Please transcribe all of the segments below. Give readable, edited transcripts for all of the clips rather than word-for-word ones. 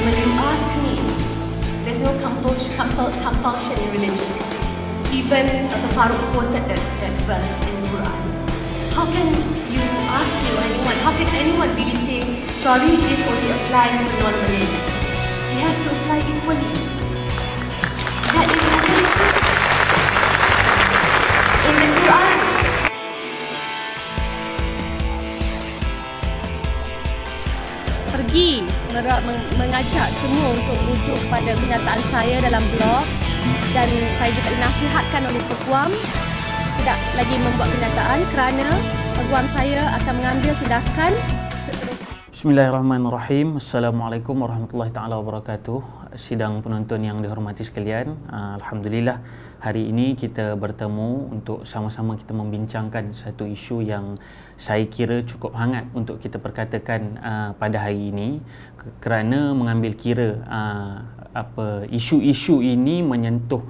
when you ask me, there's no compulsion in religion. Even Dr. Farooq quoted that verse in the Quran. How can you ask anyone, how can anyone really say, sorry, this only applies to non-Malays? It has to apply equally. That is not the case. In the Quran, pergi mengajak semua untuk merujuk pada kenyataan saya dalam blog, dan saya juga dinasihatkan oleh Peguam tidak lagi membuat kenyataan kerana Peguam saya akan mengambil tindakan seterusnya. Bismillahirrahmanirrahim. Assalamualaikum warahmatullahi taala wabarakatuh. Sidang penonton yang dihormati sekalian, alhamdulillah hari ini kita bertemu untuk sama-sama kita membincangkan satu isu yang saya kira cukup hangat untuk kita perkatakan pada hari ini, kerana mengambil kira isu-isu ini menyentuh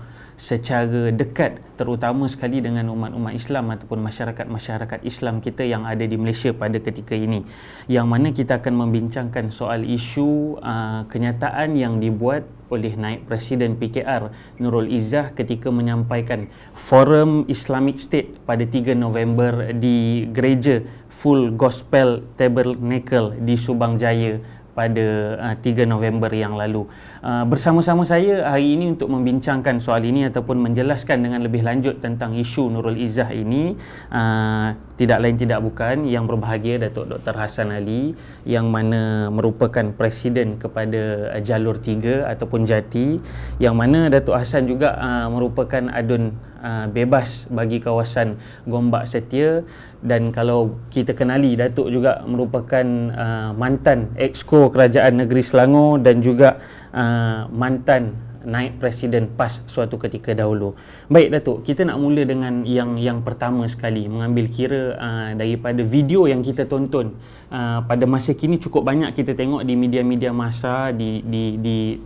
secara dekat terutama sekali dengan umat-umat Islam ataupun masyarakat-masyarakat Islam kita yang ada di Malaysia pada ketika ini, yang mana kita akan membincangkan soal isu kenyataan yang dibuat oleh Naib Presiden PKR Nurul Izzah ketika menyampaikan Forum Islamic State pada 3 November di Gereja Full Gospel Tabernacle di Subang Jaya pada 3 November yang lalu. Bersama-sama saya hari ini untuk membincangkan soal ini ataupun menjelaskan dengan lebih lanjut tentang isu Nurul Izzah ini, tidak lain tidak bukan yang berbahagia Datuk Dr. Hassan Ali, yang mana merupakan Presiden kepada Jalur 3 ataupun Jati, yang mana Datuk Hassan juga merupakan adun bebas bagi kawasan Gombak Setia. Dan kalau kita kenali, Datuk juga merupakan mantan Exco Kerajaan Negeri Selangor dan juga mantan Naib Presiden PAS suatu ketika dahulu. Baik Datuk, kita nak mula dengan yang pertama sekali, mengambil kira daripada video yang kita tonton pada masa kini cukup banyak kita tengok di media-media masa, di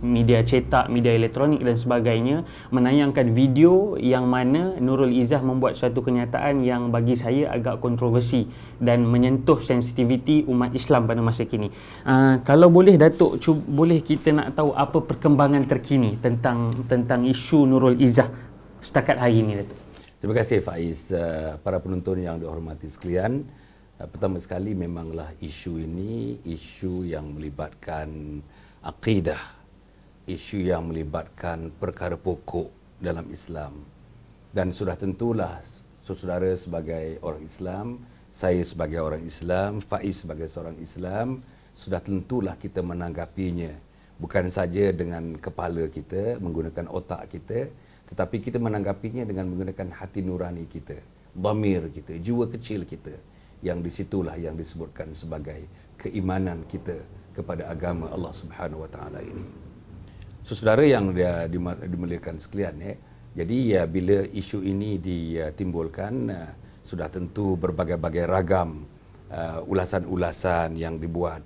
media cetak, media elektronik dan sebagainya, menayangkan video yang mana Nurul Izzah membuat suatu kenyataan yang bagi saya agak kontroversi dan menyentuh sensitiviti umat Islam pada masa kini. Kalau boleh Datuk, boleh kita nak tahu apa perkembangan terkini tentang isu Nurul Izzah setakat hari ini, Datuk. Terima kasih Faiz. Para penonton yang dihormati sekalian, pertama sekali memanglah isu ini isu yang melibatkan akidah, isu yang melibatkan perkara pokok dalam Islam, dan sudah tentulah saudara sebagai orang Islam, saya sebagai orang Islam, Faiz sebagai seorang Islam, sudah tentulah kita menanggapinya bukan saja dengan kepala kita, menggunakan otak kita, tetapi kita menanggapinya dengan menggunakan hati nurani kita, dhamir kita, jiwa kecil kita, yang disitulah yang disebutkan sebagai keimanan kita kepada agama Allah Subhanahu Wa Taala ini. Saudara yang dimuliakan sekalian, jadi bila isu ini ditimbulkan, sudah tentu berbagai-bagai ragam ulasan-ulasan yang dibuat,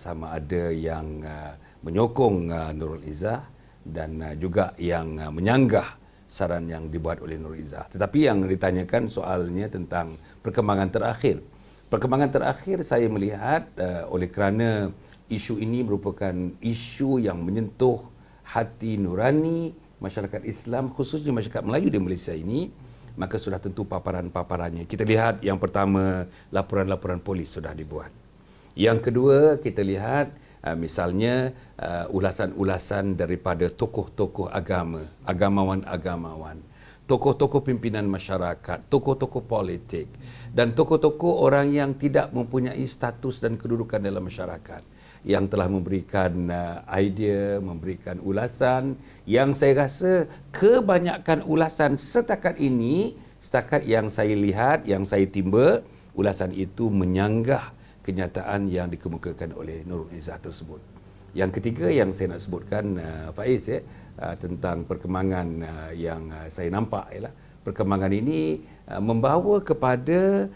sama ada yang menyokong Nurul Izzah dan juga yang menyanggah saran yang dibuat oleh Nurul Izzah. Tetapi yang ditanyakan soalnya tentang perkembangan terakhir. Perkembangan terakhir saya melihat oleh kerana isu ini merupakan isu yang menyentuh hati nurani masyarakat Islam, khususnya masyarakat Melayu di Malaysia ini, maka sudah tentu paparan-paparannya. Kita lihat yang pertama, laporan-laporan polis sudah dibuat. Yang kedua, kita lihat misalnya ulasan-ulasan daripada tokoh-tokoh agama, agamawan-agamawan, tokoh-tokoh pimpinan masyarakat, tokoh-tokoh politik, dan tokoh-tokoh orang yang tidak mempunyai status dan kedudukan dalam masyarakat, yang telah memberikan idea, memberikan ulasan, yang saya rasa kebanyakan ulasan setakat ini, setakat yang saya lihat, yang saya timba, ulasan itu menyanggah kenyataan yang dikemukakan oleh Nurul Izzah tersebut. Yang ketiga yang saya nak sebutkan, Faiz, tentang perkembangan yang saya nampak ialah perkembangan ini membawa kepada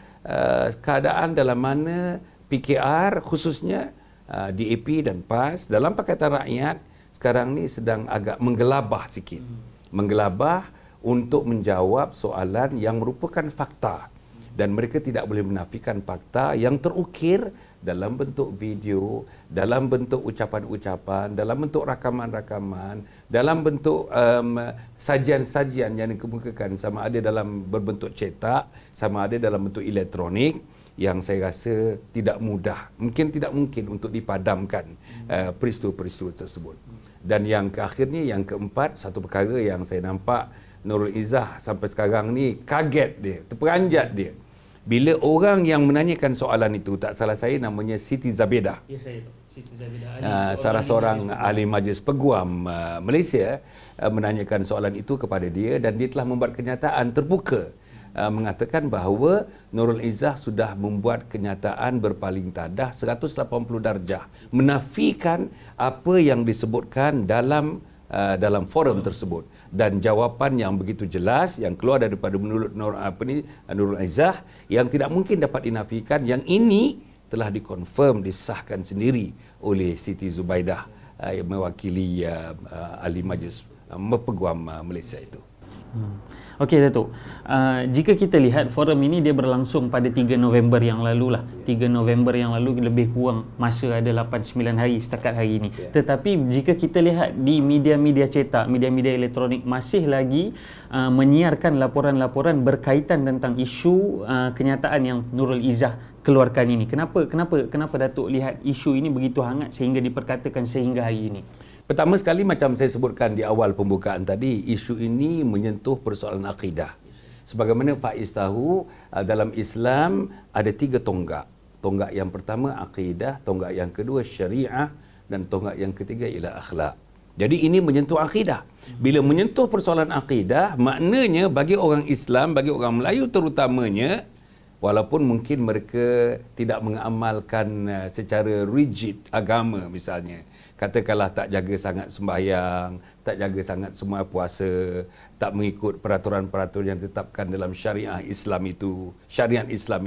keadaan dalam mana PKR khususnya DAP dan PAS dalam Pakatan Rakyat sekarang ni sedang agak menggelabah sikit. Menggelabah untuk menjawab soalan yang merupakan fakta. Dan mereka tidak boleh menafikan fakta yang terukir dalam bentuk video, dalam bentuk ucapan-ucapan, dalam bentuk rakaman-rakaman, dalam bentuk sajian-sajian yang dikemukakan, sama ada dalam berbentuk cetak, sama ada dalam bentuk elektronik, yang saya rasa tidak mudah, mungkin tidak mungkin untuk dipadamkan peristiwa-peristiwa tersebut. Dan yang akhirnya, yang keempat, satu perkara yang saya nampak Nurul Izzah sampai sekarang ni kaget dia, terperanjat dia. Bila orang yang menanyakan soalan itu, tak salah saya namanya Siti Zabedah. Ya, saya tahu. Siti Zabedah. Salah seorang ahli majlis peguam Malaysia menanyakan soalan itu kepada dia, dan dia telah membuat kenyataan terbuka mengatakan bahawa Nurul Izzah sudah membuat kenyataan berpaling tadah 180 darjah, menafikan apa yang disebutkan dalam forum tersebut, dan jawapan yang begitu jelas yang keluar daripada mulut Nurul Izzah yang tidak mungkin dapat dinafikan, yang ini telah dikonfirm, disahkan sendiri oleh Siti Zubaidah yang mewakili ahli majlis peguam Malaysia itu. Okey Datuk, jika kita lihat forum ini dia berlangsung pada 3 November yang lalu lah. 3 November yang lalu, lebih kurang masa ada 8-9 hari setakat hari ini. Tetapi jika kita lihat di media-media cetak, media-media elektronik masih lagi menyiarkan laporan-laporan berkaitan tentang isu kenyataan yang Nurul Izzah keluarkan ini. Kenapa Datuk lihat isu ini begitu hangat sehingga diperkatakan sehingga hari ini? Pertama sekali, macam saya sebutkan di awal pembukaan tadi, isu ini menyentuh persoalan akidah. Sebagaimana Faiz tahu, dalam Islam ada 3 tonggak. Tonggak yang pertama akidah, tonggak yang kedua syariah, dan tonggak yang ketiga ialah akhlak. Jadi ini menyentuh akidah. Bila menyentuh persoalan akidah, maknanya bagi orang Islam, bagi orang Melayu terutamanya, walaupun mungkin mereka tidak mengamalkan secara rigid agama misalnya, katakanlah tak jaga sangat sembahyang, tak jaga sangat semua puasa, tak mengikut peraturan-peraturan yang ditetapkan dalam syariat Islam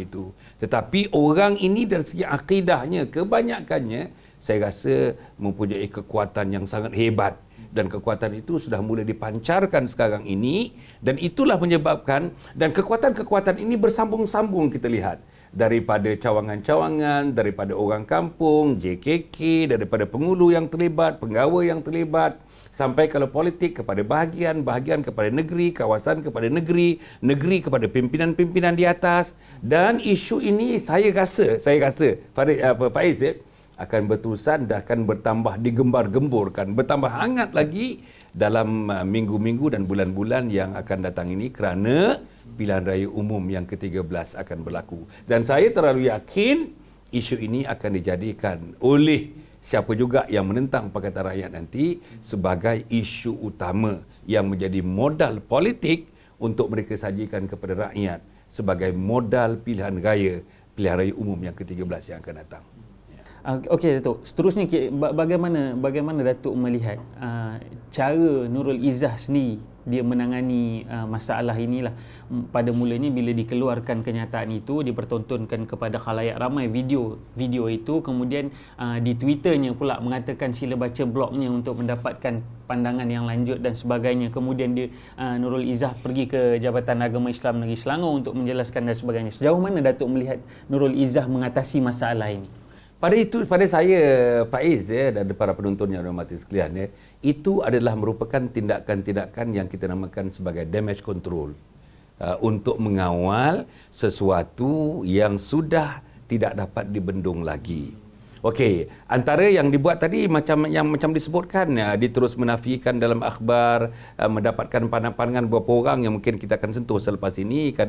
itu. Tetapi orang ini dari segi akidahnya, kebanyakannya, saya rasa mempunyai kekuatan yang sangat hebat. Dan kekuatan itu sudah mulai dipancarkan sekarang ini, dan itulah menyebabkan, dan kekuatan-kekuatan ini bersambung-sambung kita lihat. Daripada cawangan-cawangan, daripada orang kampung, JKK, daripada penghulu yang terlibat, penggawa yang terlibat, sampai kalau politik kepada bahagian kepada negeri, kawasan kepada negeri, negeri kepada pimpinan-pimpinan di atas. Dan isu ini saya rasa Faiz akan berterusan dan akan bertambah digembar-gemburkan, bertambah hangat lagi dalam minggu-minggu dan bulan-bulan yang akan datang ini, kerana pilihan raya umum yang ke-13 akan berlaku. Dan saya terlalu yakin isu ini akan dijadikan oleh siapa juga yang menentang Pakatan Rakyat nanti sebagai isu utama yang menjadi modal politik untuk mereka sajikan kepada rakyat sebagai modal pilihan raya umum yang ke-13 yang akan datang. Okey Datuk, seterusnya bagaimana Datuk melihat cara Nurul Izzah sendiri dia menangani masalah inilah. Pada mulanya bila dikeluarkan kenyataan itu, dipertontonkan kepada khalayak ramai video itu, kemudian di Twitternya pula mengatakan sila baca blognya untuk mendapatkan pandangan yang lanjut dan sebagainya. Kemudian dia Nurul Izzah pergi ke Jabatan Agama Islam Negeri Selangor untuk menjelaskan dan sebagainya. Sejauh mana Datuk melihat Nurul Izzah mengatasi masalah ini? Pada saya, Faiz dan para penonton yang hormati sekalian, itu adalah merupakan tindakan-tindakan yang kita namakan sebagai damage control, untuk mengawal sesuatu yang sudah tidak dapat dibendung lagi. Okey, antara yang dibuat tadi macam disebutkan, diterus menafikan dalam akhbar, mendapatkan pandangan beberapa orang yang mungkin kita akan sentuh selepas ini, kan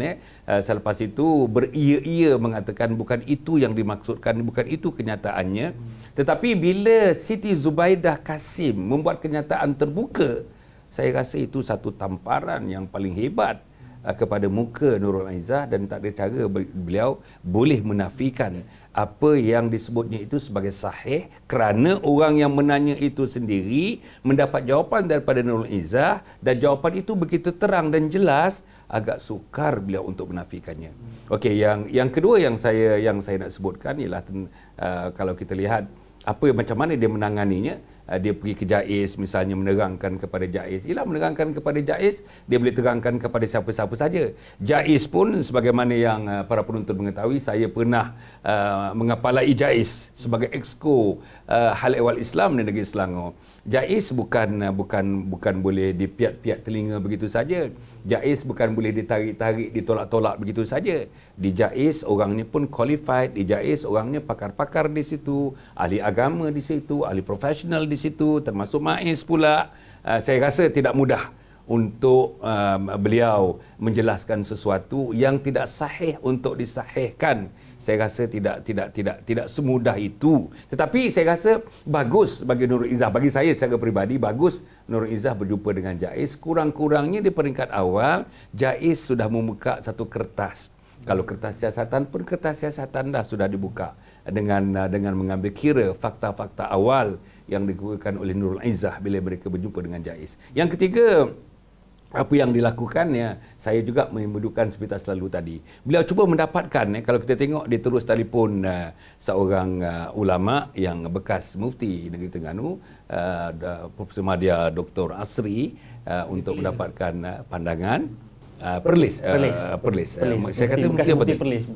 selepas itu beria-ia mengatakan bukan itu yang dimaksudkan, bukan itu kenyataannya. Tetapi bila Siti Zubaidah Kasim membuat kenyataan terbuka, saya rasa itu satu tamparan yang paling hebat kepada muka Nurul Izzah, dan tak ada cara beliau boleh menafikan apa yang disebutnya itu sebagai sahih, kerana orang yang menanya itu sendiri mendapat jawapan daripada Nurul Izzah, dan jawapan itu begitu terang dan jelas, agak sukar beliau untuk menafikannya. Okey, yang kedua yang saya nak sebutkan ialah kalau kita lihat macam mana dia menanganinya, dia pergi ke JAIS misalnya menerangkan kepada JAIS. Ialah menerangkan kepada JAIS, dia boleh terangkan kepada siapa-siapa saja. JAIS pun sebagaimana yang para penonton mengetahui, saya pernah mengepalai JAIS sebagai exco hal ehwal Islam di negeri Selangor. JAIS bukan boleh dipiat-piat telinga begitu saja. JAIS bukan boleh ditarik-tarik, ditolak-tolak begitu saja. Di JAIS orangnya pun qualified, di JAIS orangnya pakar-pakar di situ, ahli agama di situ, ahli profesional di situ, termasuk MAIS pula. Saya rasa tidak mudah untuk beliau menjelaskan sesuatu yang tidak sahih untuk disahihkan. Saya rasa tidak semudah itu. Tetapi saya rasa bagus bagi Nurul Izzah, bagi saya secara peribadi bagus Nurul Izzah berjumpa dengan JAIS. Kurang-kurangnya di peringkat awal JAIS sudah membuka satu kertas. Kalau kertas siasatan pun, kertas siasatan dah sudah dibuka dengan mengambil kira fakta-fakta awal yang dikeluarkan oleh Nurul Izzah bila mereka berjumpa dengan JAIS. Yang ketiga, apa yang dilakukannya, saya juga menyebutkan seperti selalu tadi. Beliau cuba mendapatkan, kalau kita tengok dia terus telefon seorang ulama yang bekas mufti negeri Terengganu, Profesor Madya Dr. Asri, untuk mendapatkan pandangan Perlis. Saya kata mufti apa?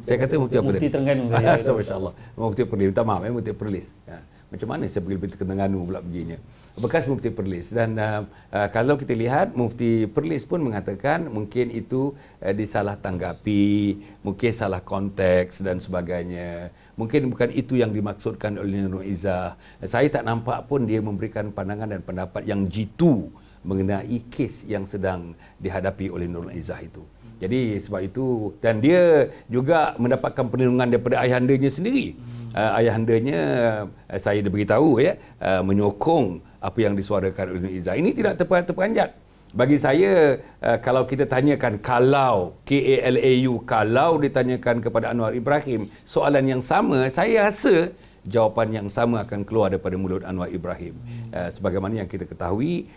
Saya kata mufti apa? Mufti Terengganu. Masya-Allah. Mufti Perlis. Minta maaf, mufti Perlis. Macam mana saya pergi ke Terengganu pula perginya? Bekas Mufti Perlis. Dan kalau kita lihat, Mufti Perlis pun mengatakan mungkin itu disalah tanggapi, mungkin salah konteks dan sebagainya. Mungkin bukan itu yang dimaksudkan oleh Nurul Izzah. Saya tak nampak pun dia memberikan pandangan dan pendapat yang jitu mengenai kes yang sedang dihadapi oleh Nurul Izzah itu. Jadi sebab itu, dan dia juga mendapatkan perlindungan daripada ayahandanya sendiri. Ayahandanya, saya diberitahu menyokong apa yang disuarakan oleh Nurul Izzah. Ini tidak terperanjat. Bagi saya, kalau kita tanyakan, kalau KALAU, kalau ditanyakan kepada Anwar Ibrahim soalan yang sama, saya rasa jawapan yang sama akan keluar daripada mulut Anwar Ibrahim. Sebagaimana yang kita ketahui,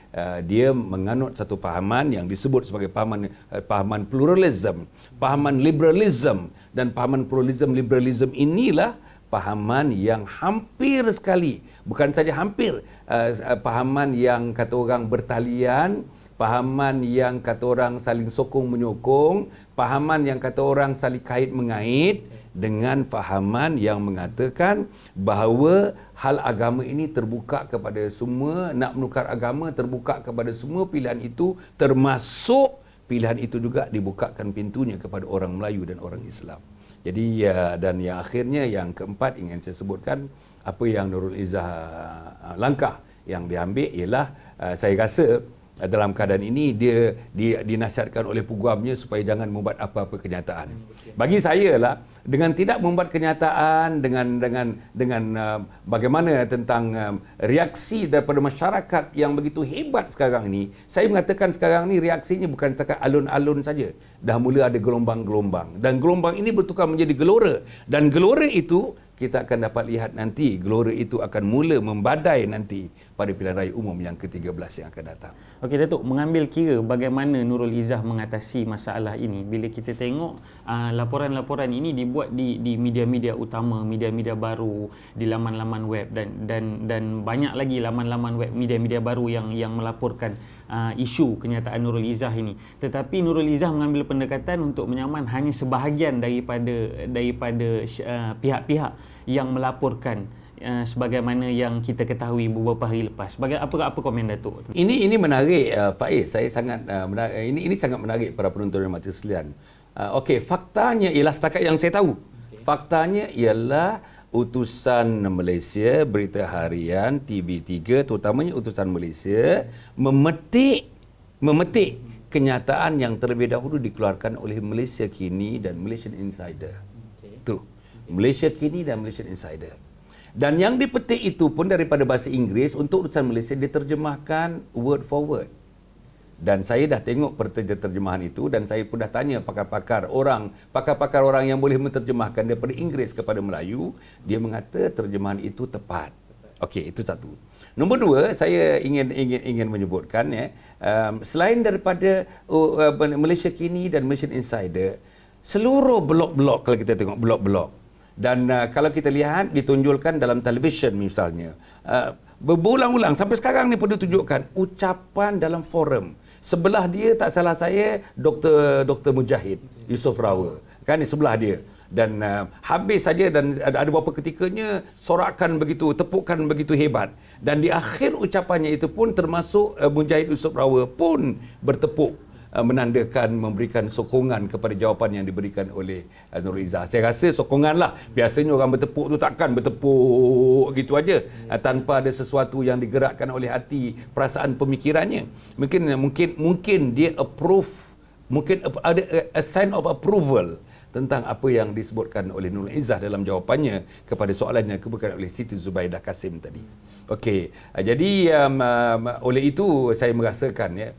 dia menganut satu fahaman yang disebut sebagai fahaman pluralism, fahaman liberalism, dan fahaman pluralism liberalism inilah fahaman yang hampir sekali, bukan saja hampir, fahaman yang kata orang bertalian, fahaman yang kata orang saling sokong menyokong, fahaman yang kata orang saling kait mengait, dengan fahaman yang mengatakan bahawa hal agama ini terbuka kepada semua, nak menukar agama terbuka kepada semua pilihan itu, termasuk pilihan itu juga dibukakan pintunya kepada orang Melayu dan orang Islam. Jadi dan yang akhirnya, yang keempat ingin saya sebutkan, apa yang Nurul Izzah langkah yang diambil ialah, saya rasa dalam keadaan ini dia dinasihatkan oleh peguamnya supaya jangan membuat apa-apa kenyataan. Bagi saya lah, dengan tidak membuat kenyataan, dengan bagaimana tentang reaksi daripada masyarakat yang begitu hebat sekarang ini, saya mengatakan sekarang ni reaksinya bukan setakat alun-alun saja, dah mula ada gelombang-gelombang, dan gelombang ini bertukar menjadi gelora, dan gelora itu kita akan dapat lihat nanti, gelora itu akan mula membadai nanti pada pilihan raya umum yang ke-13 yang akan datang. Okey Datuk, mengambil kira bagaimana Nurul Izzah mengatasi masalah ini, bila kita tengok laporan-laporan ini dibuat di media-media utama, media-media baru, di laman-laman web, dan banyak lagi laman-laman web, media-media baru yang melaporkan isu kenyataan Nurul Izzah ini. Tetapi Nurul Izzah mengambil pendekatan untuk menyaman hanya sebahagian daripada pihak-pihak yang melaporkan, sebagaimana yang kita ketahui beberapa hari lepas. Apa komen Datuk? Ini menarik, Faiz. Saya sangat ini sangat menarik para penonton dan mata sekalian. Okey, faktanya ialah setakat yang saya tahu. Faktanya ialah utusan Malaysia, Berita Harian, TV3, terutamanya utusan Malaysia memetik kenyataan yang terlebih dahulu dikeluarkan oleh Malaysia Kini dan Malaysian Insider. Tu, Malaysia Kini dan Malaysian Insider. Dan yang dipetik itu pun daripada bahasa Inggeris, untuk utusan Malaysia diterjemahkan word for word. Dan saya dah tengok terjemahan itu, dan saya pun dah tanya pakar-pakar orang yang boleh menterjemahkan daripada Inggeris kepada Melayu, dia mengata terjemahan itu tepat. Okey, itu satu. Nombor dua, saya ingin menyebutkan selain daripada Malaysia Kini dan Malaysian Insider, seluruh blog-blog, kalau kita tengok blog-blog, dan kalau kita lihat ditunjulkan dalam televisyen misalnya, Berulang-ulang sampai sekarang ni perlu tunjukkan ucapan dalam forum. Sebelah dia tak salah saya Dr. Mujahid Yusof Rawa. Kan ni sebelah dia. Dan habis saja dan ada beberapa ketikanya sorakan begitu, tepukan begitu hebat. Dan di akhir ucapannya itu pun termasuk Mujahid Yusof Rawa pun bertepuk, menandakan memberikan sokongan kepada jawapan yang diberikan oleh Nurul Izzah. Saya rasa sokonganlah. Biasanya orang bertepuk tu takkan bertepuk gitu aja tanpa ada sesuatu yang digerakkan oleh hati, perasaan, pemikirannya. Mungkin dia approve, mungkin ada a sign of approval tentang apa yang disebutkan oleh Nurul Izzah dalam jawapannya kepada soalan yang dikemukakan oleh Siti Zubaidah Kasim tadi. Okey, jadi oleh itu saya merasakan ya,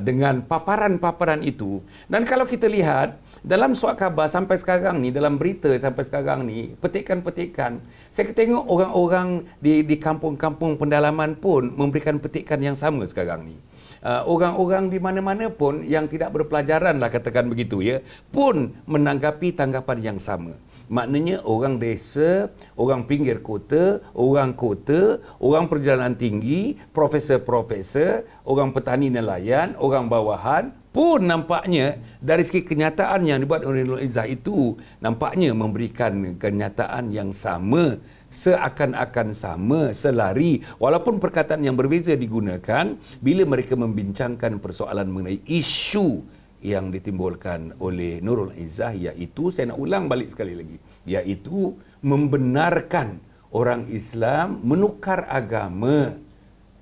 dengan paparan-paparan itu, dan kalau kita lihat dalam surat khabar sampai sekarang ni, dalam berita sampai sekarang ni, petikan-petikan, saya tengok orang-orang di kampung-kampung pendalaman pun memberikan petikan yang sama sekarang ni. Orang-orang di mana-mana pun yang tidak berpelajaran lah katakan begitu ya, pun menanggapi tanggapan yang sama. Maknanya orang desa, orang pinggir kota, orang perjalanan tinggi, profesor-profesor, orang petani nelayan, orang bawahan pun nampaknya dari segi kenyataan yang dibuat oleh Nurul Izzah itu nampaknya memberikan kenyataan yang sama, seakan-akan sama, selari, walaupun perkataan yang berbeza digunakan bila mereka membincangkan persoalan mengenai isu yang ditimbulkan oleh Nurul Izzah, iaitu, saya nak ulang balik sekali lagi, iaitu membenarkan orang Islam menukar agama.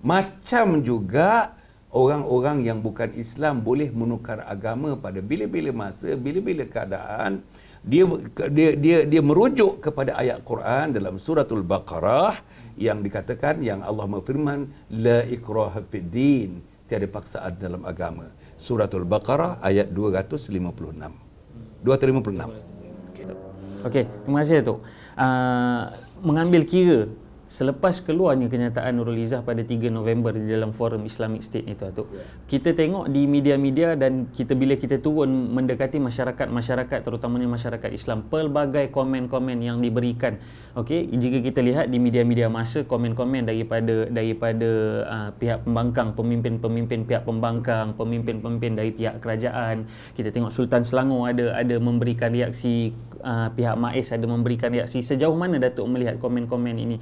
Macam juga orang-orang yang bukan Islam boleh menukar agama pada bila-bila masa, bila-bila keadaan. Dia merujuk kepada ayat Quran dalam suratul Baqarah yang dikatakan, yang Allah berfirman, la ikraha fid din, tiada paksaan dalam agama. Suratul Baqarah ayat 256. 256. Okey, terima kasih Datuk. Mengambil kira selepas keluarnya kenyataan Nurul Izzah pada 3 November di dalam forum Islamic State itu, Datuk, kita tengok di media-media dan bila kita turun mendekati masyarakat terutamanya masyarakat Islam, pelbagai komen-komen yang diberikan. Okey, jika kita lihat di media-media masa, komen-komen daripada pihak pembangkang, pemimpin-pemimpin pihak pembangkang, pemimpin-pemimpin dari pihak kerajaan. Kita tengok Sultan Selangor ada memberikan reaksi, pihak MAIS ada memberikan reaksi. Sejauh mana Datuk melihat komen-komen ini?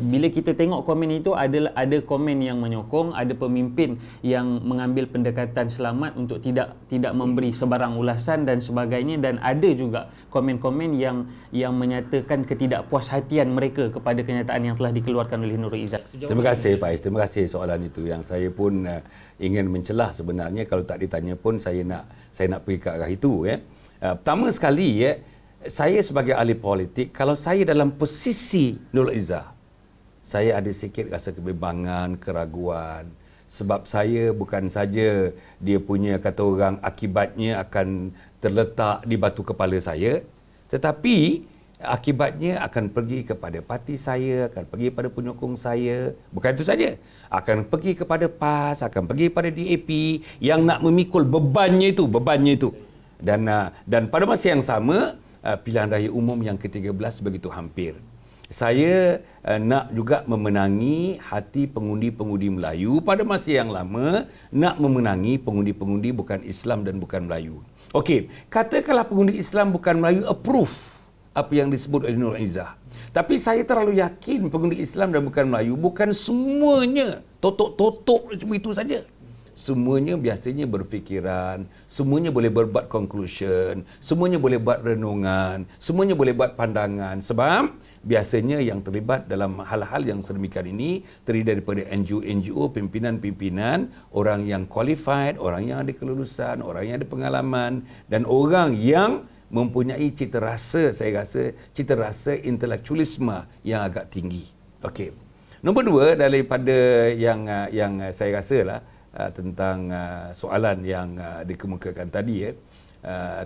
Bila kita tengok komen itu, ada komen yang menyokong, ada pemimpin yang mengambil pendekatan selamat untuk tidak memberi sebarang ulasan dan sebagainya, dan ada juga komen-komen yang menyatakan ketidakpuashatian mereka kepada kenyataan yang telah dikeluarkan oleh Nurul Izzah. Terima kasih Faiz, terima kasih soalan itu yang saya pun ingin mencelah sebenarnya. Kalau tak ditanya pun saya nak pergi ke arah itu ya. Pertama sekali ya, saya sebagai ahli politik, kalau saya dalam posisi Nurul Izzah, saya ada sikit rasa kebimbangan, keraguan. Sebab saya bukan saja dia punya, kata orang, akibatnya akan terletak di batu kepala saya, tetapi akibatnya akan pergi kepada parti saya, akan pergi pada penyokong saya. Bukan itu saja, akan pergi kepada PAS, akan pergi kepada DAP yang nak memikul bebannya itu. Dan pada masa yang sama, pilihan raya umum yang ke-13 begitu hampir. Saya nak juga memenangi hati pengundi-pengundi Melayu. Pada masa yang lama, nak memenangi pengundi-pengundi bukan Islam dan bukan Melayu. Okey, katakanlah pengundi Islam bukan Melayu approve apa yang disebut oleh Nurul Izzah. Tapi saya terlalu yakin pengundi Islam dan bukan Melayu bukan semuanya totok-totok begitu saja. Semuanya biasanya berfikiran, semuanya boleh berbuat conclusion, semuanya boleh buat renungan, semuanya boleh buat pandangan. Sebab biasanya yang terlibat dalam hal-hal yang sedemikian ini terdiri daripada NGO, pimpinan-pimpinan, orang yang qualified, orang yang ada kelulusan, orang yang ada pengalaman, dan orang yang mempunyai cita rasa, saya rasa cita rasa intelektualisme yang agak tinggi. Okey. Nombor dua, daripada yang saya rasa lah tentang soalan yang dikemukakan tadi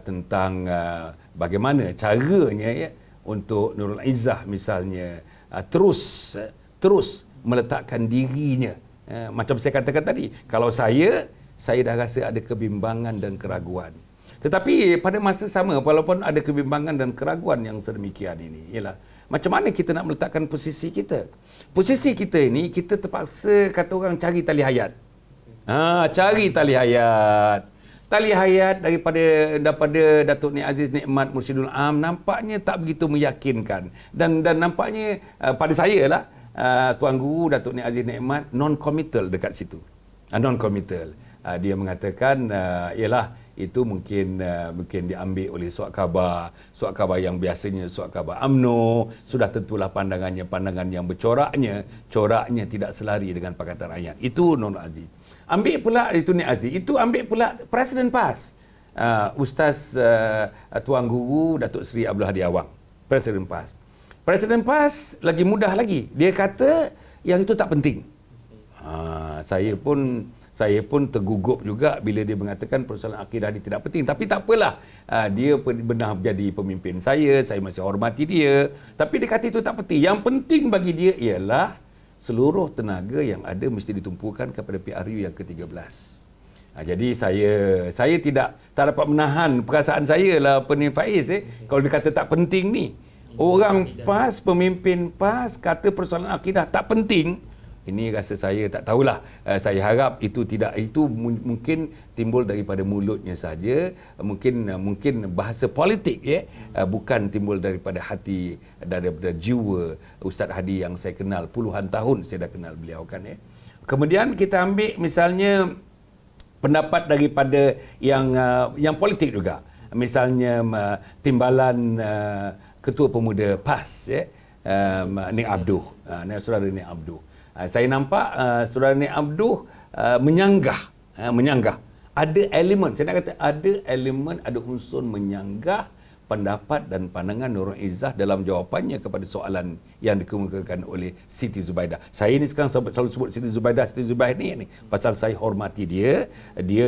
tentang bagaimana caranya ya untuk Nurul Izzah misalnya terus meletakkan dirinya, macam saya katakan tadi, kalau saya dah rasa ada kebimbangan dan keraguan. Tetapi pada masa sama, walaupun ada kebimbangan dan keraguan yang sedemikian ini, ialah Macam mana kita nak meletakkan posisi kita? Posisi kita ini, kita terpaksa kata orang cari tali hayat. Cari tali hayat. Tali hayat daripada Datuk Nik Aziz Nikmat Mursyidul Am nampaknya tak begitu meyakinkan. Dan nampaknya pada saya lah, Tuan Guru Datuk Nik Aziz Nikmat non-committal dekat situ. Non-committal. Dia mengatakan ialah itu mungkin diambil oleh surat khabar yang biasanya surat khabar UMNO, sudah tentulah pandangan yang coraknya tidak selari dengan Pakatan Rakyat. Itu Non Aziz. Ambil pula itu Nik Aziz, itu ambil pula Presiden PAS, Ustaz Tuan Guru Datuk Seri Abdul Hadi Awang, Presiden PAS. Presiden PAS lagi mudah lagi, dia kata yang itu tak penting. Saya pun tergugup juga bila dia mengatakan persoalan akidah ini tidak penting. Tapi tak apalah. Dia benar jadi pemimpin saya masih hormati dia. Tapi dia kata itu tak penting. Yang penting bagi dia ialah seluruh tenaga yang ada mesti ditumpukan kepada PRU yang ke-13. Jadi saya tak dapat menahan perasaan saya lah Faiz. Kalau dia kata tak penting ni. Orang PAS, pemimpin PAS kata persoalan akidah tak penting. Ini rasa saya tak tahulah. Saya harap itu mungkin timbul daripada mulutnya saja, mungkin bahasa politik bukan timbul daripada hati, daripada jiwa Ustaz Hadi yang saya kenal puluhan tahun, saya dah kenal beliau kan . Kemudian kita ambil misalnya pendapat daripada yang politik juga. Misalnya timbalan Ketua Pemuda PAS Nik Abduh, saudara Nik Abduh. Saya nampak saudara Nik Abduh menyanggah. Ada elemen, saya nak kata ada unsur menyanggah pendapat dan pandangan Nurul Izzah dalam jawapannya kepada soalan yang dikemukakan oleh Siti Zubaidah. Saya ni sekarang selalu sebut Siti Zubaidah ni pasal saya hormati dia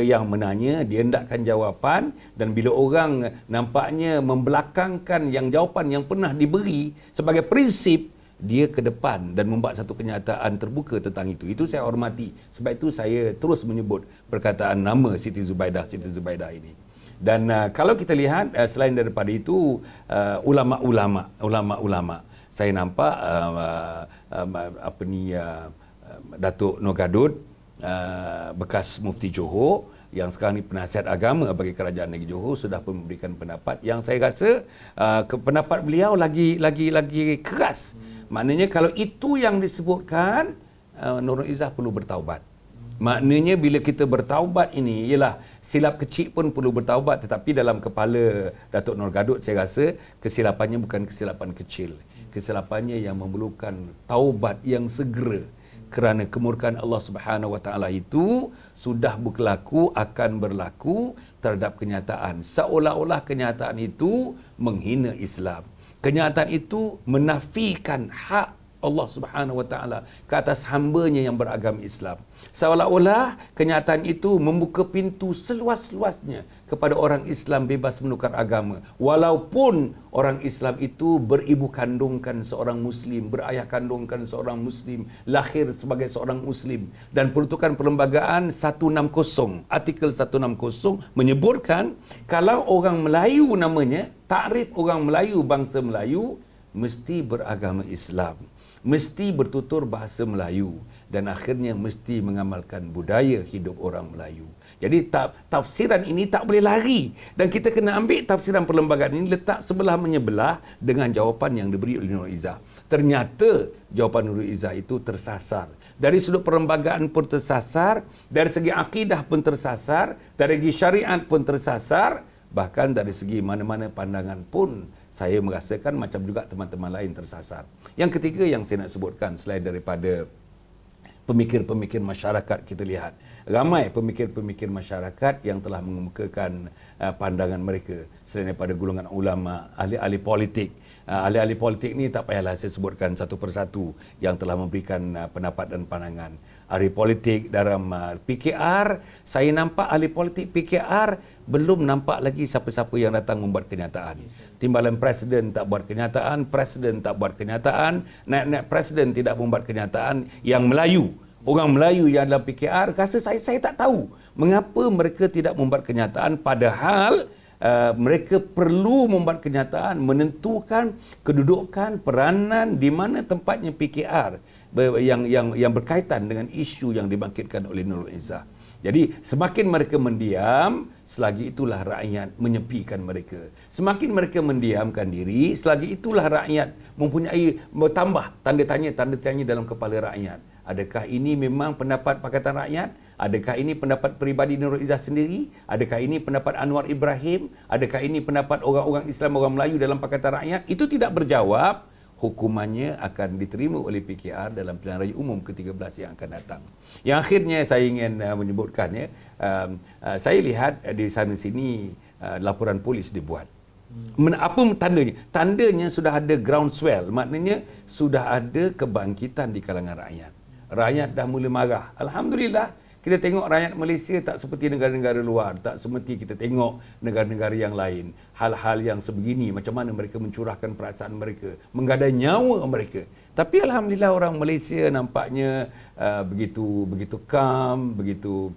yang menanya, dia hendakkan jawapan, dan bila orang nampaknya membelakangkan jawapan yang pernah diberi sebagai prinsip, dia ke depan dan membuat satu kenyataan terbuka tentang itu. Itu saya hormati. Sebab itu saya terus menyebut perkataan nama Siti Zubaidah ini. Dan kalau kita lihat selain daripada itu, ulama-ulama, saya nampak Datuk Nur Gadut, bekas Mufti Johor, yang sekarang ni penasihat agama bagi Kerajaan Negeri Johor, sudah memberikan pendapat yang saya rasa pendapat beliau lagi keras. Maknanya kalau itu yang disebutkan, Nurul Izzah perlu bertaubat. Maknanya bila kita bertaubat ini, ialah silap kecil pun perlu bertaubat, tetapi dalam kepala Datuk Nur Gadut saya rasa kesilapannya bukan kesilapan kecil. Kesilapannya yang memerlukan taubat yang segera, kerana kemurkaan Allah Subhanahu Wa Taala itu sudah akan berlaku terhadap kenyataan, seolah-olah kenyataan itu menghina Islam. Kenyataan itu menafikan hak Allah Subhanahu Wa Taala ke atas hamba-Nya yang beragama Islam. Seolah-olah kenyataan itu membuka pintu seluas-luasnya kepada orang Islam bebas menukar agama. Walaupun orang Islam itu beribu kandungkan seorang Muslim, berayah kandungkan seorang Muslim, lahir sebagai seorang Muslim. Dan peruntukan perlembagaan 160, artikel 160 menyebutkan kalau orang Melayu namanya, takrif orang Melayu, bangsa Melayu, mesti beragama Islam, mesti bertutur bahasa Melayu, dan akhirnya mesti mengamalkan budaya hidup orang Melayu. Jadi tafsiran ini tak boleh lari, dan kita kena ambil tafsiran perlembagaan ini letak sebelah menyebelah dengan jawapan yang diberi oleh Nurul Izzah. Ternyata jawapan Nurul Izzah itu tersasar. Dari sudut perlembagaan pun tersasar, dari segi akidah pun tersasar, dari segi syariat pun tersasar, bahkan dari segi mana-mana pandangan pun saya merasakan macam juga teman-teman lain tersasar. Yang ketiga yang saya nak sebutkan, selain daripada pemikir-pemikir masyarakat, kita lihat ramai pemikir-pemikir masyarakat yang telah mengemukakan pandangan mereka, selain daripada golongan ulama, ahli-ahli politik. Ahli-ahli politik ni tak payahlah saya sebutkan satu persatu yang telah memberikan pendapat dan pandangan. Ahli politik dalam PKR, saya nampak ahli politik PKR belum nampak lagi siapa-siapa yang datang membuat kenyataan. Timbalan Presiden tak buat kenyataan, Presiden tak buat kenyataan, naik-naik Presiden tidak membuat kenyataan. Yang Melayu, orang Melayu yang dalam PKR, rasa saya tak tahu mengapa mereka tidak membuat kenyataan, padahal mereka perlu membuat kenyataan, menentukan kedudukan, peranan di mana tempatnya PKR yang berkaitan dengan isu yang dibangkitkan oleh Nurul Izzah. Jadi semakin mereka mendiam, selagi itulah rakyat menyepikan mereka. Semakin mereka mendiamkan diri, selagi itulah rakyat mempunyai bertambah tanda tanya dalam kepala rakyat. Adakah ini memang pendapat Pakatan Rakyat? Adakah ini pendapat peribadi Nurul Izzah sendiri? Adakah ini pendapat Anwar Ibrahim? Adakah ini pendapat orang-orang Islam, orang Melayu dalam Pakatan Rakyat? Itu tidak berjawab, hukumannya akan diterima oleh PKR dalam pilihan raya umum ke-13 yang akan datang. Yang akhirnya saya ingin menyebutkan, saya lihat di sana sini laporan polis dibuat. Apa tandanya? Tandanya sudah ada groundswell, maknanya sudah ada kebangkitan di kalangan rakyat. Rakyat dah mula marah. Alhamdulillah, kita tengok rakyat Malaysia tak seperti negara-negara luar, tak seperti kita tengok negara-negara yang lain. Hal-hal yang sebegini, macam mana mereka mencurahkan perasaan mereka, menggadai nyawa mereka. Tapi alhamdulillah orang Malaysia nampaknya begitu calm, begitu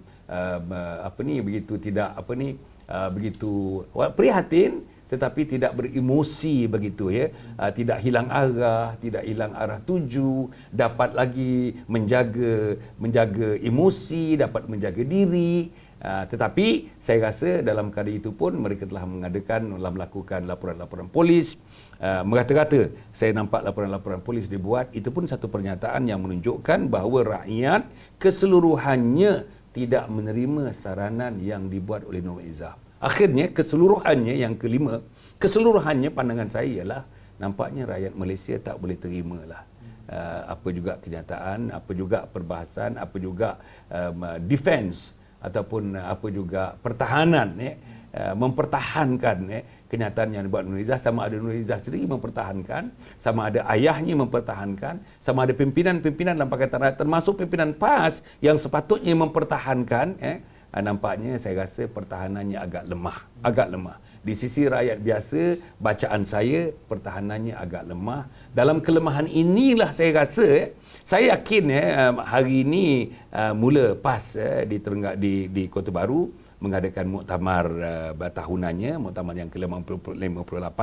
begitu prihatin, tetapi tidak beremosi begitu ya, tidak hilang arah tuju, dapat lagi menjaga emosi, dapat menjaga diri. Tetapi saya rasa dalam keadaan itu pun mereka telah melakukan laporan-laporan polis. Merata-rata saya nampak laporan-laporan polis dibuat, itu pun satu pernyataan yang menunjukkan bahawa rakyat keseluruhannya tidak menerima saranan yang dibuat oleh Nurul Izzah. Akhirnya keseluruhannya, yang kelima, keseluruhannya pandangan saya ialah nampaknya rakyat Malaysia tak boleh terimalah apa juga kenyataan, apa juga perbahasan, apa juga defense ataupun apa juga pertahanan, mempertahankan kenyataan yang dibuat Nurul Izzah. Sama ada Nurul Izzah sendiri mempertahankan, sama ada ayahnya mempertahankan, sama ada pimpinan-pimpinan dalam Pakatan Rakyat termasuk pimpinan PAS yang sepatutnya mempertahankan. Nampaknya saya rasa pertahanannya agak lemah. Di sisi rakyat biasa, bacaan saya pertahanannya agak lemah. Dalam kelemahan inilah saya rasa, saya yakin hari ini mula PAS di Kota Baru mengadakan muktamar tahunannya, muktamar yang ke-58.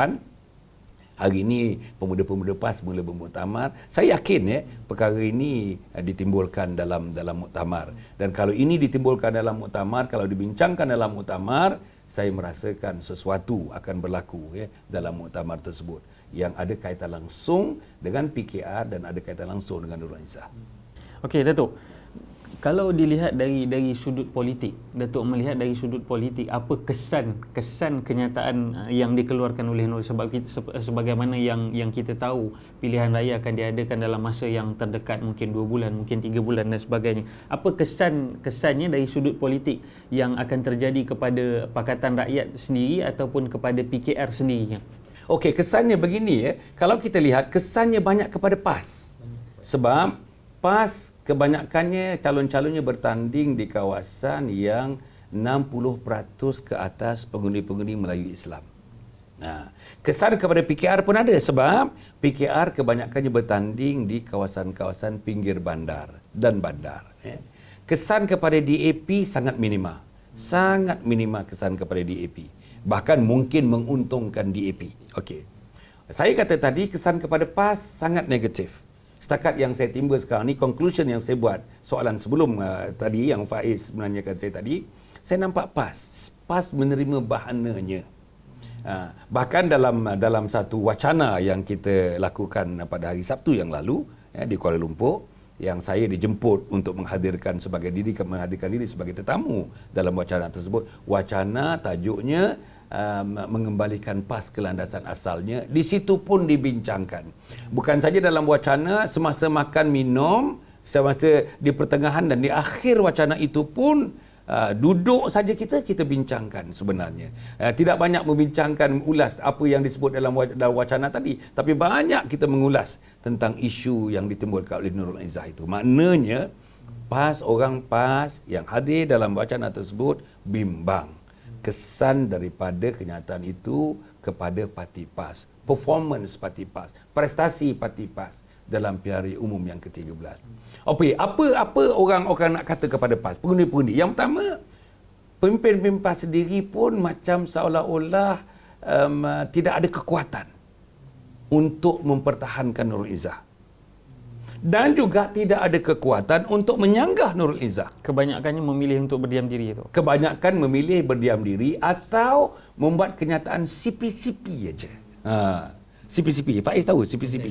Hari ini pemuda-pemuda PAS mula bermuktamar. Saya yakin perkara ini ditimbulkan dalam muktamar. Dan kalau ini ditimbulkan dalam muktamar, kalau dibincangkan dalam muktamar, saya merasakan sesuatu akan berlaku dalam muktamar tersebut yang ada kaitan langsung dengan PKR dan ada kaitan langsung dengan Nurul Izzah. Okey, Datuk. Kalau dilihat dari sudut politik, Datuk melihat dari sudut politik, apa kesan kenyataan yang dikeluarkan oleh Nurul, sebagaimana yang kita tahu pilihan raya akan diadakan dalam masa yang terdekat, mungkin 2 bulan, mungkin 3 bulan dan sebagainya. Apa kesannya dari sudut politik yang akan terjadi kepada Pakatan Rakyat sendiri ataupun kepada PKR sendirinya? Okey, kesannya begini kalau kita lihat kesannya banyak kepada PAS. Sebab PAS kebanyakannya calon-calonnya bertanding di kawasan yang 60% ke atas pengundi-pengundi Melayu Islam. Nah, kesan kepada PKR pun ada sebab PKR kebanyakannya bertanding di kawasan-kawasan pinggir bandar dan bandar. Kesan kepada DAP sangat minima. Sangat minima kesan kepada DAP. Bahkan mungkin menguntungkan DAP. Okey. Saya kata tadi kesan kepada PAS sangat negatif. Setakat yang saya timbul sekarang ni, conclusion yang saya buat, soalan sebelum tadi yang Faiz menanyakan saya tadi, saya nampak PAS menerima bahananya. Bahkan dalam satu wacana yang kita lakukan pada hari Sabtu yang lalu di Kuala Lumpur, yang saya dijemput untuk menghadirkan diri sebagai tetamu dalam wacana tersebut. Wacana tajuknya mengembalikan PAS ke landasan asalnya. Di situ pun dibincangkan. Bukan saja dalam wacana, semasa makan minum, semasa di pertengahan dan di akhir wacana itu pun duduk saja kita bincangkan sebenarnya. Tidak banyak membincangkan ulas apa yang disebut dalam wacana tadi, tapi banyak kita mengulas tentang isu yang ditimbulkan oleh Nurul Izzah itu. Maknanya orang PAS yang hadir dalam wacana tersebut bimbang. Kesan daripada kenyataan itu kepada parti PAS, performance parti PAS, prestasi parti PAS dalam pilihan raya umum yang ke-13. Apa orang nak kata kepada PAS? Pengundi-pengundi. Yang pertama, pemimpin-pemimpin PAS sendiri pun macam seolah-olah tidak ada kekuatan untuk mempertahankan Nurul Izzah. Dan juga tidak ada kekuatan untuk menyanggah Nurul Izzah. Kebanyakannya memilih untuk berdiam diri itu. Kebanyakan memilih berdiam diri atau membuat kenyataan CP-CP aja. CP-CP, Faiz tahu CP-CP?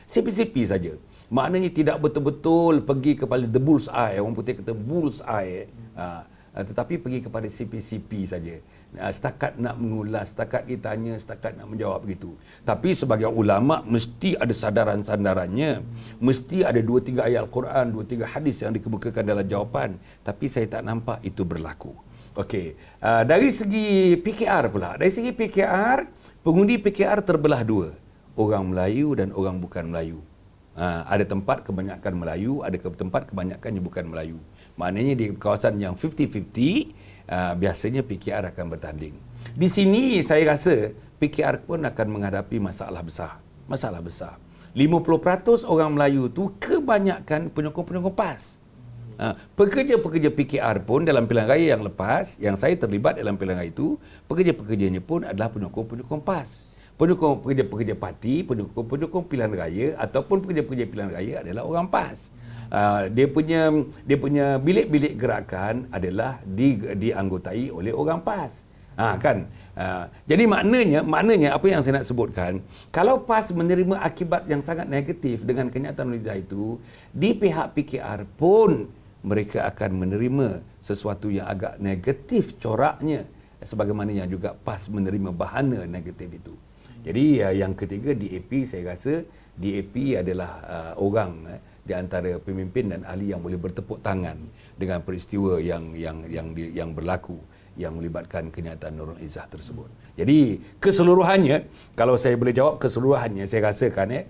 CP-CP saja. Maknanya tidak betul-betul pergi kepada the bull's eye, orang putih kata bull's eye, tetapi pergi kepada CP-CP saja. Setakat nak mengulas, setakat ditanya, setakat nak menjawab begitu. Tapi sebagai ulama mesti ada sandaran-sandarannya, mesti ada 2-3 ayat Al-Quran, 2-3 hadis yang dikemukakan dalam jawapan. Tapi saya tak nampak itu berlaku. Okey, dari segi PKR pula, dari segi PKR, pengundi PKR terbelah dua, orang Melayu dan orang bukan Melayu. Ada tempat kebanyakan Melayu, ada tempat kebanyakannya bukan Melayu. Maknanya di kawasan yang 50-50, biasanya PKR akan bertanding. Di sini saya rasa PKR pun akan menghadapi masalah besar. Masalah besar. 50% orang Melayu tu kebanyakan penyokong-penyokong PAS. Pekerja-pekerja PKR pun dalam pilihan raya yang lepas, yang saya terlibat dalam pilihan raya itu, pekerja-pekerjanya pun adalah penyokong-penyokong PAS. Penyokong pekerja-pekerja parti, penyokong pilihan raya ataupun pekerja-pekerja pilihan raya adalah orang PAS. Dia punya bilik-bilik gerakan adalah dianggotai oleh orang PAS. Kan? Jadi maknanya apa yang saya nak sebutkan, kalau PAS menerima akibat yang sangat negatif dengan kenyataan Nurul Izzah itu, di pihak PKR pun mereka akan menerima sesuatu yang agak negatif coraknya, sebagaimana yang juga PAS menerima bahana negatif itu. Jadi yang ketiga, DAP, saya rasa DAP adalah orang di antara pemimpin dan ahli yang boleh bertepuk tangan dengan peristiwa yang berlaku yang melibatkan kenyataan Nurul Izzah tersebut. Jadi keseluruhannya, kalau saya boleh jawab keseluruhannya, saya rasakan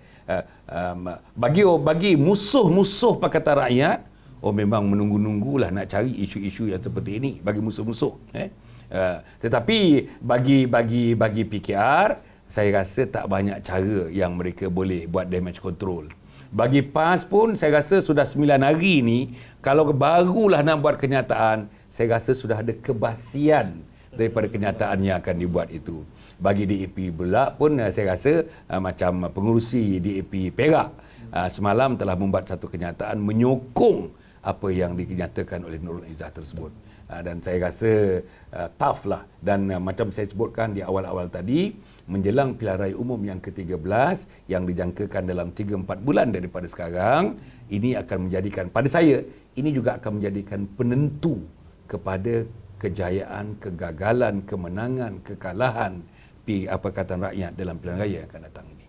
bagi musuh-musuh Pakatan Rakyat, memang menunggu-nunggulah nak cari isu-isu yang seperti ini bagi musuh-musuh. Tetapi bagi PKR, saya rasa tak banyak cara yang mereka boleh buat damage control. Bagi PAS pun saya rasa sudah 9 hari ni, kalau barulah nak buat kenyataan, saya rasa sudah ada kebasian daripada kenyataan yang akan dibuat itu. Bagi DAP pula pun saya rasa macam pengurusi DAP Perak semalam telah membuat satu kenyataan menyokong apa yang dinyatakan oleh Nurul Izzah tersebut. Dan saya rasa tough lah. Dan macam saya sebutkan di awal-awal tadi, menjelang pilihan raya umum yang ke-13 yang dijangkakan dalam 3-4 bulan daripada sekarang, ini akan menjadikan, pada saya, ini juga akan menjadikan penentu kepada kejayaan, kegagalan, kemenangan, kekalahan Pakatan Rakyat dalam pilihan raya yang akan datang ini.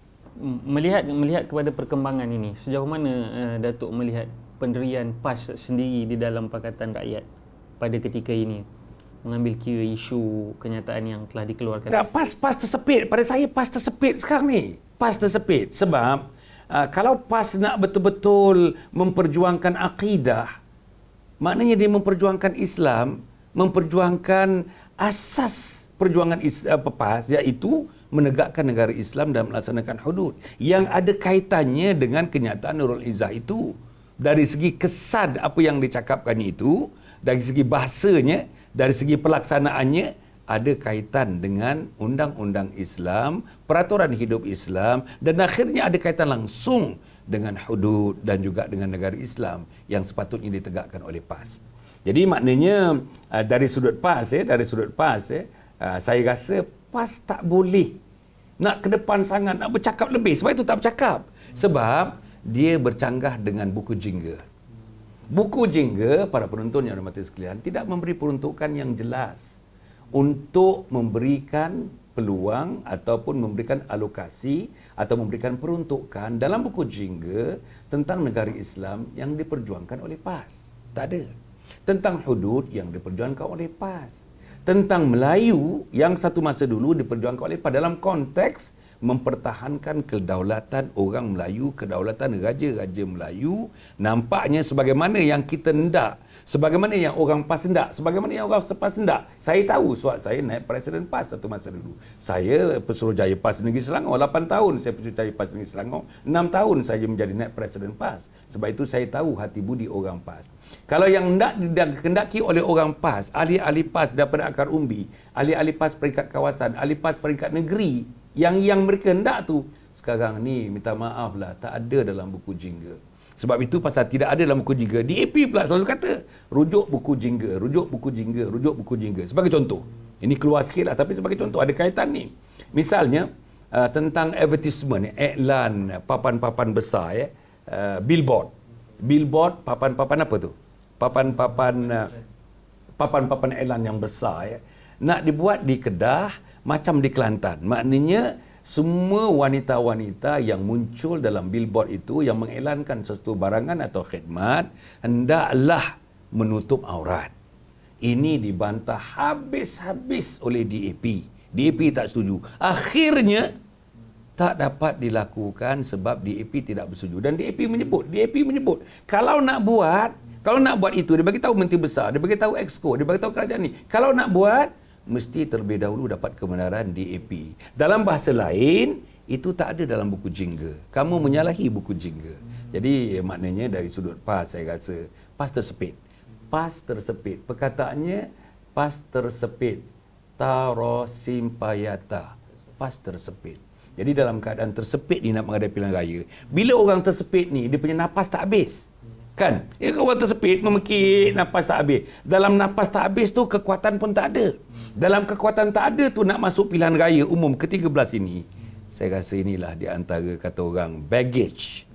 Melihat kepada perkembangan ini, sejauh mana Datuk melihat pendirian PAS sendiri di dalam Pakatan Rakyat pada ketika ini, mengambil kira isu kenyataan yang telah dikeluarkan? PAS tersepit. Pada saya PAS tersepit sekarang ni. PAS tersepit sebab kalau PAS nak betul-betul memperjuangkan akidah, maknanya dia memperjuangkan Islam, memperjuangkan asas perjuangan PAS, iaitu menegakkan negara Islam dan melaksanakan hudud yang ada kaitannya dengan kenyataan Nurul Izzah itu. Dari segi kesan apa yang dicakapkannya itu, dari segi bahasanya, dari segi pelaksanaannya, ada kaitan dengan undang-undang Islam, peraturan hidup Islam, dan akhirnya ada kaitan langsung dengan hudud dan juga dengan negara Islam yang sepatutnya ditegakkan oleh PAS. Jadi maknanya dari sudut PAS, saya rasa PAS tak boleh nak ke depan sangat, nak bercakap lebih. Sebab itu tak bercakap. Sebab dia bercanggah dengan buku jingga. Buku jingga, para penonton yang hormati sekalian, tidak memberi peruntukan yang jelas untuk memberikan peluang ataupun memberikan alokasi atau memberikan peruntukan dalam buku jingga tentang negara Islam yang diperjuangkan oleh PAS. Tak ada. Tentang hudud yang diperjuangkan oleh PAS. Tentang Melayu yang satu masa dulu diperjuangkan oleh PAS dalam konteks mempertahankan kedaulatan orang Melayu, kedaulatan raja-raja Melayu, nampaknya sebagaimana yang kita hendak, sebagaimana yang orang PAS hendak, sebagaimana yang orang PAS hendak. Saya tahu sebab saya naik Presiden PAS satu masa dulu. Saya Pesuruhjaya PAS Negeri Selangor 8 tahun, saya Pesuruhjaya PAS Negeri Selangor 6 tahun saya menjadi naik Presiden PAS. Sebab itu saya tahu hati budi orang PAS. Kalau yang dikendaki oleh orang PAS, ahli-ahli PAS daripada akar umbi, ahli-ahli PAS peringkat kawasan, ahli PAS peringkat negeri, yang mereka hendak tu, sekarang ni minta maaf lah, tak ada dalam buku jingga. Sebab itu pasal tidak ada dalam buku jingga, DAP pula selalu kata, rujuk buku jingga, rujuk buku jingga, rujuk buku jingga. Sebagai contoh, ini keluar sikit lah, tapi sebagai contoh, ada kaitan ni. Misalnya, tentang advertisement, iklan, papan-papan besar, billboard. Billboard, papan-papan apa tu? Papan-papan iklan yang besar, nak dibuat di Kedah macam di Kelantan. Maknanya semua wanita-wanita yang muncul dalam billboard itu yang mengiklankan sesuatu barangan atau khidmat hendaklah menutup aurat. Ini dibantah habis-habis oleh DAP. DAP tak setuju. Akhirnya tak dapat dilakukan sebab DAP tidak bersetuju. Dan DAP menyebut kalau nak buat itu, dia bagi tahu Menteri Besar, dia bagi tahu Exco, dia bagi tahu kerajaan ni. Kalau nak buat, mesti terlebih dahulu dapat kebenaran DAP. Dalam bahasa lain, itu tak ada dalam buku jingga. Kamu menyalahi buku jingga. Jadi maknanya dari sudut PAS, saya rasa PAS tersepit. PAS tersepit. Perkataannya PAS tersepit. Taro simpayata. PAS tersepit. Jadi dalam keadaan tersepit ni nak menghadapi pilihan raya. Bila orang tersepit ni, dia punya napas tak habis. Kan? Orang tersepit, memekik, napas tak habis. Dalam napas tak habis tu, kekuatan pun tak ada. Dalam kekuatan tak ada tu, nak masuk pilihan raya umum ke-13 ini, saya rasa inilah di antara kata orang baggage.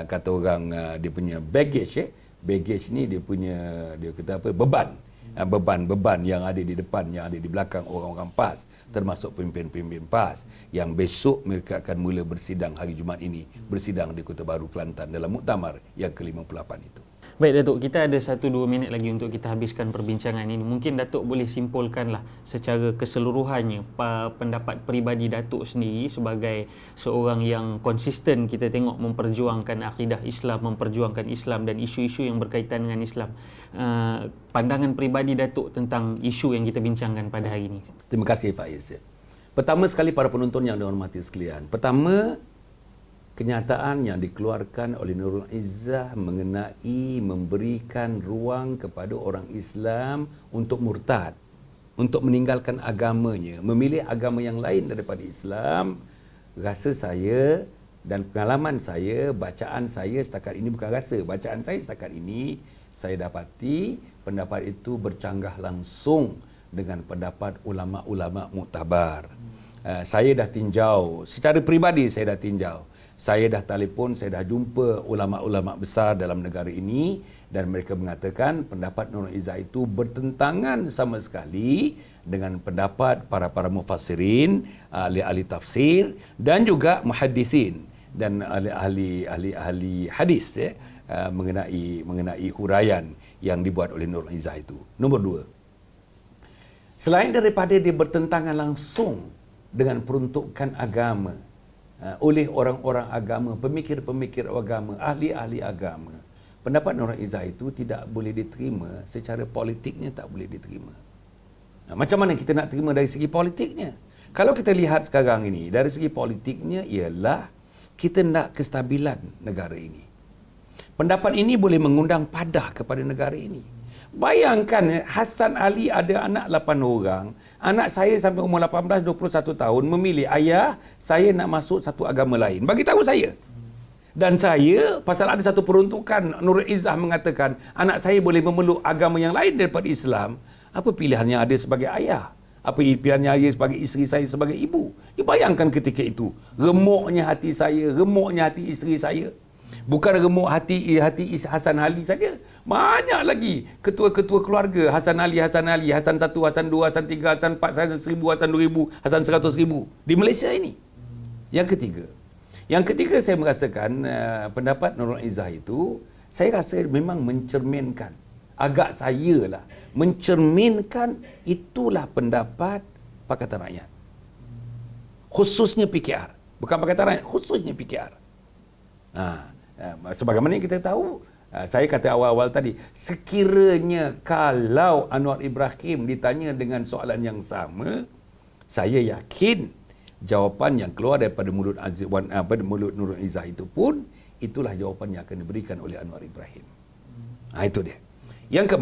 Kata orang dia punya baggage. Baggage ni dia punya, dia kata apa, beban yang ada di depan, yang ada di belakang orang-orang PAS, termasuk pemimpin-pemimpin PAS yang besok mereka akan mula bersidang hari Jumaat ini, bersidang di Kota Baru Kelantan dalam muktamar yang ke-58 itu. Baik Datuk, kita ada 1-2 minit lagi untuk kita habiskan perbincangan ini. Mungkin Datuk boleh simpulkanlah secara keseluruhannya pendapat peribadi Datuk sendiri sebagai seorang yang konsisten kita tengok memperjuangkan akidah Islam, memperjuangkan Islam dan isu-isu yang berkaitan dengan Islam. Pandangan peribadi Datuk tentang isu yang kita bincangkan pada hari ini. Terima kasih Faiz. Pertama sekali para penonton yang dihormati sekalian. Pertama, kenyataan yang dikeluarkan oleh Nurul Izzah mengenai memberikan ruang kepada orang Islam untuk murtad, untuk meninggalkan agamanya, memilih agama yang lain daripada Islam, rasa saya dan pengalaman saya, bacaan saya setakat ini, bukan rasa, bacaan saya setakat ini, saya dapati pendapat itu bercanggah langsung dengan pendapat ulama-ulama muktabar. Saya dah tinjau, secara peribadi saya dah tinjau. Saya dah telefon, saya dah jumpa ulama-ulama besar dalam negara ini dan mereka mengatakan pendapat Nurul Izzah itu bertentangan sama sekali dengan pendapat para mufassirin, ahli-ahli tafsir dan juga muhaddithin dan ahli hadis mengenai huraian yang dibuat oleh Nurul Izzah itu. Nombor 2. Selain daripada dia bertentangan langsung dengan peruntukan agama oleh orang-orang agama, pemikir-pemikir agama, ahli-ahli agama, pendapat Nurul Izzah itu tidak boleh diterima secara politiknya, tak boleh diterima. Macam mana kita nak terima dari segi politiknya? Kalau kita lihat sekarang ini, dari segi politiknya ialah kita nak kestabilan negara ini. Pendapat ini boleh mengundang padah kepada negara ini. Bayangkan Hasan Ali ada anak 8 orang. Anak saya sampai umur 18, 21 tahun memilih, ayah, saya nak masuk satu agama lain. Bagi tahu saya. Dan saya, pasal ada satu peruntukan, Nurul Izzah mengatakan, anak saya boleh memeluk agama yang lain daripada Islam. Apa pilihan yang ada sebagai ayah? Apa pilihan yang ada sebagai isteri saya, sebagai ibu? Ya, bayangkan ketika itu. Remuknya hati saya, remuknya hati isteri saya. Bukan remuk hati Hasan Ali saja. Banyak lagi ketua-ketua keluarga. Hasan Ali, Hasan 1, Hasan 2, Hasan 3, Hasan 4, Hasan 1000, Hasan 2000, Hasan 100,000 di Malaysia ini. Yang ketiga saya merasakan pendapat Nurul Izzah itu, saya rasa memang mencerminkan, agak saya lah, mencerminkan itulah pendapat Pakatan Rakyat. Khususnya PKR. Bukan Pakatan Rakyat, khususnya PKR. Sebagaimana kita tahu, saya kata awal-awal tadi, sekiranya kalau Anwar Ibrahim ditanya dengan soalan yang sama, saya yakin jawapan yang keluar daripada mulut Nurul Izzah itu pun itulah jawapan yang akan diberikan oleh Anwar Ibrahim. Itu dia. Yang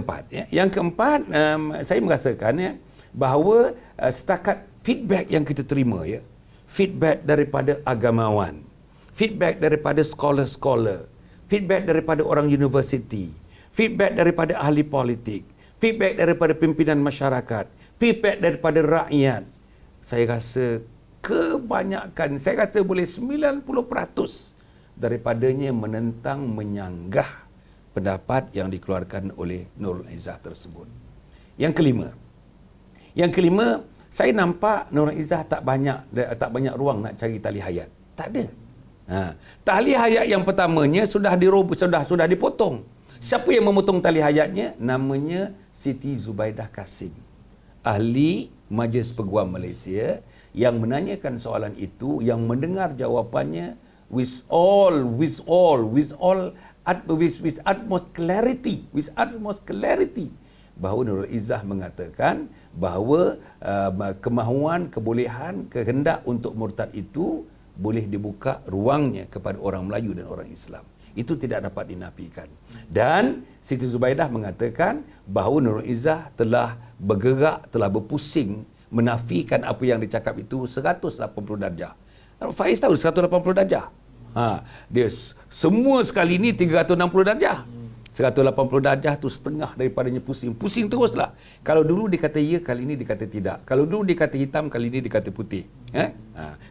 keempat, saya merasakan bahawa setakat feedback yang kita terima, feedback daripada agamawan, feedback daripada scholar-scholar, feedback daripada orang universiti, feedback daripada ahli politik, feedback daripada pimpinan masyarakat, feedback daripada rakyat. Saya rasa kebanyakan, saya rasa boleh 90% daripadanya menentang, menyanggah pendapat yang dikeluarkan oleh Nurul Izzah tersebut. Yang kelima, saya nampak Nurul Izzah tak banyak ruang nak cari tali hayat. Tak ada. Tali hayat yang pertamanya sudah dipotong. Siapa yang memotong tali hayatnya? Namanya Siti Zubaidah Kasim, ahli Majlis Peguam Malaysia, yang menanyakan soalan itu, yang mendengar jawapannya with utmost clarity, bahawa Nurul Izzah mengatakan bahawa kemahuan, kebolehan, kehendak untuk murtad itu boleh dibuka ruangnya kepada orang Melayu dan orang Islam. Itu tidak dapat dinafikan. Dan Siti Zubaidah mengatakan bahawa Nurul Izzah telah bergerak, telah berpusing menafikan apa yang dicakap itu 180 darjah. Faiz tahu 180 darjah. Dia semua sekali ni 360 darjah. 180 darjah tu setengah daripadanya pusing. Pusing teruslah. Kalau dulu dia kata ya, kali ini dia kata tidak. Kalau dulu dia kata hitam, kali ini dia kata putih.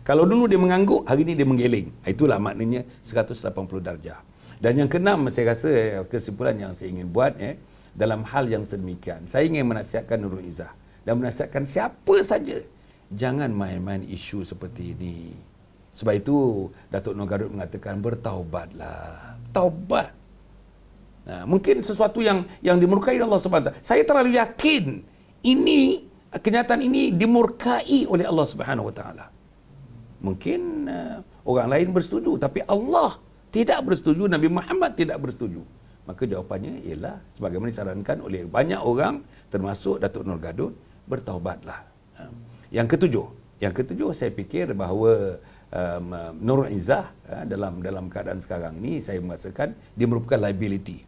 Kalau dulu dia mengangguk, hari ini dia menggeleng. Itulah maknanya 180 darjah. Dan yang keenam, saya rasa kesimpulan yang saya ingin buat dalam hal yang sedemikian, saya ingin menasihatkan Nurul Izzah dan menasihatkan siapa saja, jangan main-main isu seperti ini. Sebab itu Datuk Nor Gadut mengatakan bertaubatlah. Taubat. Mungkin sesuatu yang dimurkai Allah SWT. Saya terlalu yakin ini, kenyataan ini dimurkai oleh Allah SWT. Mungkin orang lain bersetuju, tapi Allah tidak bersetuju, Nabi Muhammad tidak bersetuju. Maka jawapannya ialah sebagaimana disarankan oleh banyak orang, termasuk Datuk Nor Gadut, bertaubatlah. Yang ketujuh saya fikir bahawa Nurul Izzah dalam keadaan sekarang ini, saya merasakan dia merupakan liability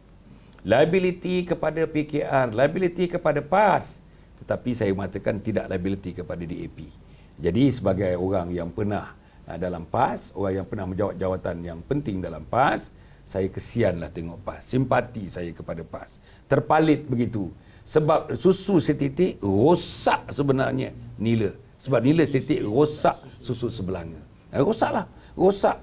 kepada PKR, liability kepada PAS, tetapi saya mengatakan tidak liability kepada DAP. Jadi sebagai orang yang pernah dalam PAS, orang yang pernah menjawat jawatan yang penting dalam PAS, saya kesianlah tengok PAS. Simpati saya kepada PAS. Terpalit begitu. Sebab susu setitik rosak sebenarnya nila. Sebab nila setitik rosak susu sebelanga. Rosaklah. Rosak.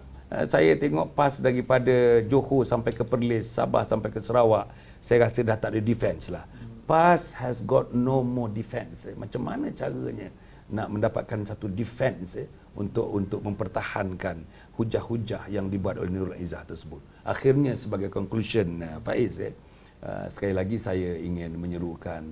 Saya tengok PAS daripada Johor sampai ke Perlis, Sabah sampai ke Sarawak. Saya rasa dah tak ada defense lah. PAS has got no more defense. Macam mana caranya nak mendapatkan satu defense untuk mempertahankan hujah-hujah yang dibuat oleh Nurul Izzah tersebut. Akhirnya sebagai conclusion, Faiz, sekali lagi saya ingin menyerukan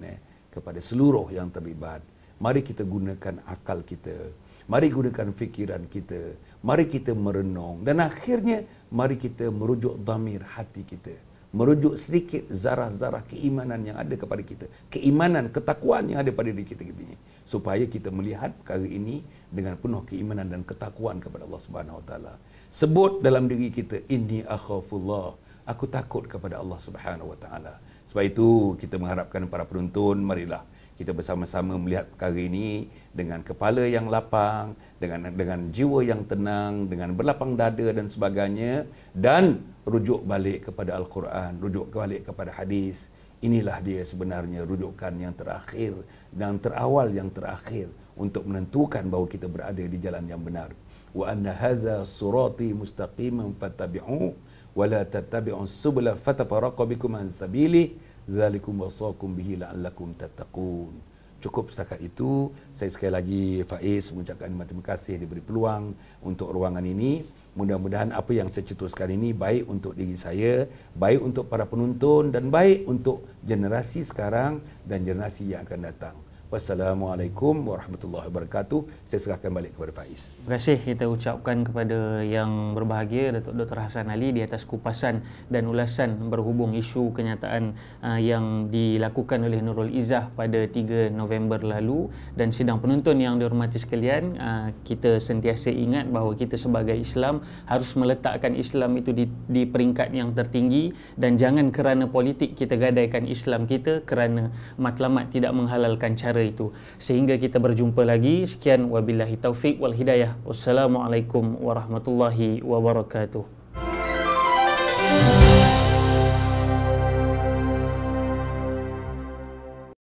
kepada seluruh yang terlibat, mari kita gunakan akal kita, mari gunakan fikiran kita, mari kita merenung, dan akhirnya mari kita merujuk dhamir hati kita, merujuk sedikit zarah-zarah keimanan yang ada kepada kita, keimanan, ketakwaan yang ada pada diri kita ini, supaya kita melihat perkara ini dengan penuh keimanan dan ketakwaan kepada Allah Subhanahu Wa Taala. Sebut dalam diri kita, inni akhafullah, aku takut kepada Allah Subhanahu Wa Taala. Sebab itu kita mengharapkan para penonton, marilah kita bersama-sama melihat perkara ini dengan kepala yang lapang, dengan jiwa yang tenang, dengan berlapang dada dan sebagainya, dan rujuk balik kepada Al-Quran, rujuk balik kepada hadis. Inilah dia sebenarnya rujukan yang terakhir dan terawal yang terakhir untuk menentukan bahawa kita berada di jalan yang benar. Wa anna hadza sirati mustaqiman fattabi'u wa la tattabi'us subula fatafarraqa bikum an sabili dzalikum wasaqum bihi la'allakum tattaqun. Cukup setakat itu. Saya sekali lagi, Faiz, mengucapkan terima kasih diberi peluang untuk ruangan ini. Mudah-mudahan apa yang saya cetuskan ini baik untuk diri saya, baik untuk para penonton, dan baik untuk generasi sekarang dan generasi yang akan datang. Wassalamualaikum warahmatullahi wabarakatuh. Saya serahkan balik kepada Faiz. Terima kasih kita ucapkan kepada yang berbahagia Datuk Dr. Hassan Ali di atas kupasan dan ulasan berhubung isu kenyataan yang dilakukan oleh Nurul Izzah pada 3 November lalu. Dan sidang penonton yang dihormati sekalian, kita sentiasa ingat bahawa kita sebagai Islam harus meletakkan Islam itu di peringkat yang tertinggi, dan jangan kerana politik kita gadaikan Islam kita, kerana matlamat tidak menghalalkan cara itu. Sehingga kita berjumpa lagi. Sekian, wabillahi taufik wal hidayah. Wassalamualaikum warahmatullahi wabarakatuh.